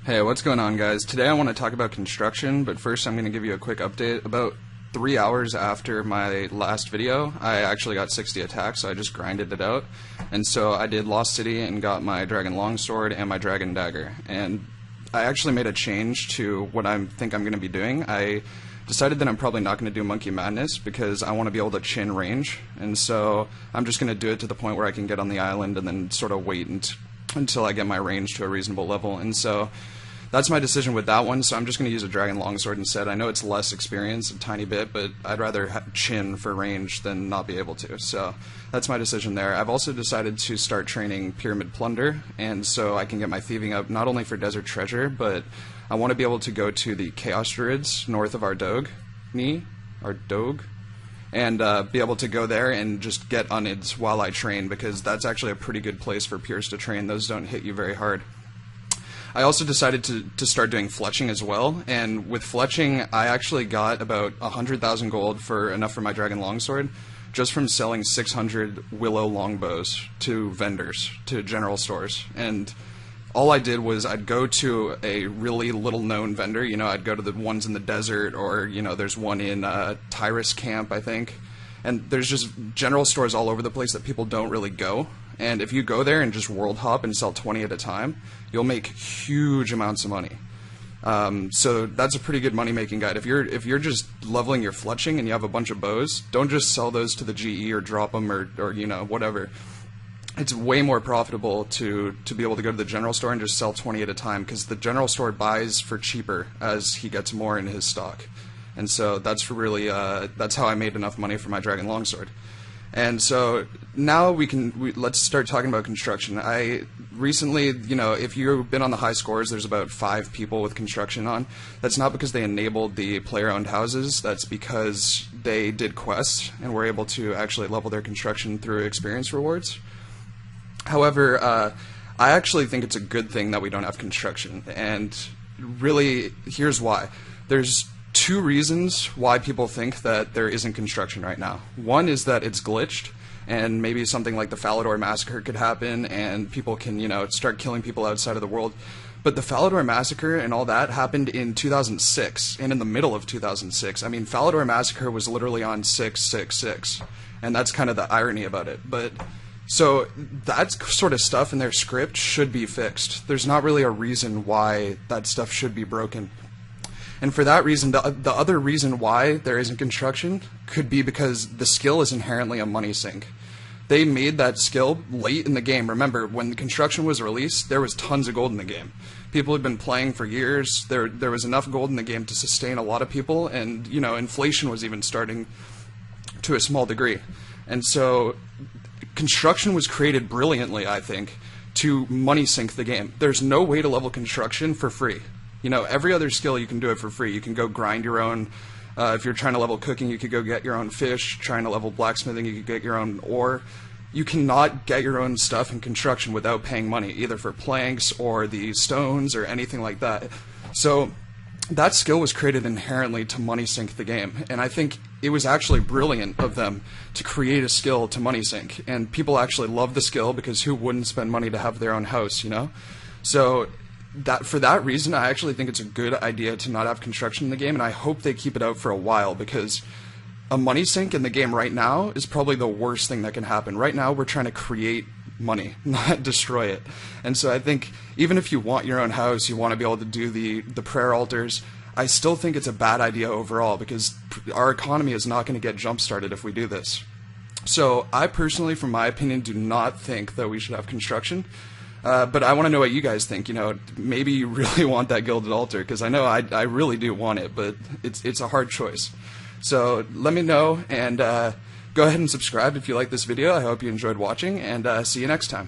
Hey, what's going on, guys? Today I want to talk about construction, but first I'm going to give you a quick update. About 3 hours after my last video, I actually got 60 attacks, so I just grinded it out. And so I did Lost City and got my Dragon Longsword and my Dragon Dagger. And I actually made a change to what I think I'm going to be doing. I decided that I'm probably not going to do Monkey Madness because I want to be able to chin range. And so I'm just going to do it to the point where I can get on the island and then sort of wait until I get my range to a reasonable level. And so that's my decision with that one, so I'm just going to use a Dragon Longsword instead. I know it's less experience, a tiny bit, but I'd rather chin for range than not be able to. So that's my decision there. I've also decided to start training Pyramid Plunder, and so I can get my thieving up not only for Desert Treasure, but I want to be able to go to the Chaos Druids north of Dogue, and be able to go there and just get unids while I train, because that's actually a pretty good place for Pures to train. Those don't hit you very hard. I also decided to start doing fletching as well, and with fletching I actually got about 100,000 gold for enough for my Dragon Longsword just from selling 600 willow longbows to vendors, to general stores. And all I did was I'd go to a really little known vendor, you know, I'd go to the ones in the desert, or, you know, there's one in Tyrus Camp, I think, and there's just general stores all over the place that people don't really go. And if you go there and just world hop and sell 20 at a time, you'll make huge amounts of money. So that's a pretty good money making guide. If you're just leveling your fletching and you have a bunch of bows, don't just sell those to the GE or drop them or you know, whatever. It's way more profitable to be able to go to the general store and just sell 20 at a time, because the general store buys for cheaper as he gets more in his stock. And so that's really that's how I made enough money for my Dragon Longsword. And so now let's start talking about construction. I recently, you know, if you've been on the high scores, there's about 5 people with construction on. That's not because they enabled the player-owned houses. That's because they did quests and were able to actually level their construction through experience rewards. However, I actually think it's a good thing that we don't have construction. And really, here's why. There's 2 reasons why people think that there isn't construction right now. One is that it's glitched, and maybe something like the Falador Massacre could happen, and people can, you know, start killing people outside of the world. But the Falador Massacre and all that happened in 2006, and in the middle of 2006. I mean, Falador Massacre was literally on 666, and that's kind of the irony about it. But so that sort of stuff in their script should be fixed. There's not really a reason why that stuff should be broken. And for that reason, the other reason why there isn't construction could be because the skill is inherently a money sink. They made that skill late in the game. Remember, when the construction was released, there was tons of gold in the game. People had been playing for years. There was enough gold in the game to sustain a lot of people, and, you know, inflation was even starting to a small degree. And so construction was created brilliantly, I think, to money sink the game. There's no way to level construction for free. You know, every other skill you can do it for free. You can go grind your own. If you're trying to level cooking, you could go get your own fish. Trying to level blacksmithing, you could get your own ore. You cannot get your own stuff in construction without paying money, either for planks or the stones or anything like that. So that skill was created inherently to money sink the game. And I think it was actually brilliant of them to create a skill to money sink. And people actually love the skill, because who wouldn't spend money to have their own house, you know? So for that reason, I actually think it's a good idea to not have construction in the game, and I hope they keep it out for a while, because a money sink in the game right now is probably the worst thing that can happen. Right now, we're trying to create money, not destroy it. And so I think even if you want your own house, you want to be able to do the prayer altars, I still think it's a bad idea overall, because our economy is not going to get jump-started if we do this. So I personally, from my opinion, do not think that we should have construction. But I want to know what you guys think. You know, maybe you really want that gilded altar, because I know I really do want it, but it's a hard choice. So let me know, and go ahead and subscribe if you like this video. I hope you enjoyed watching, and see you next time.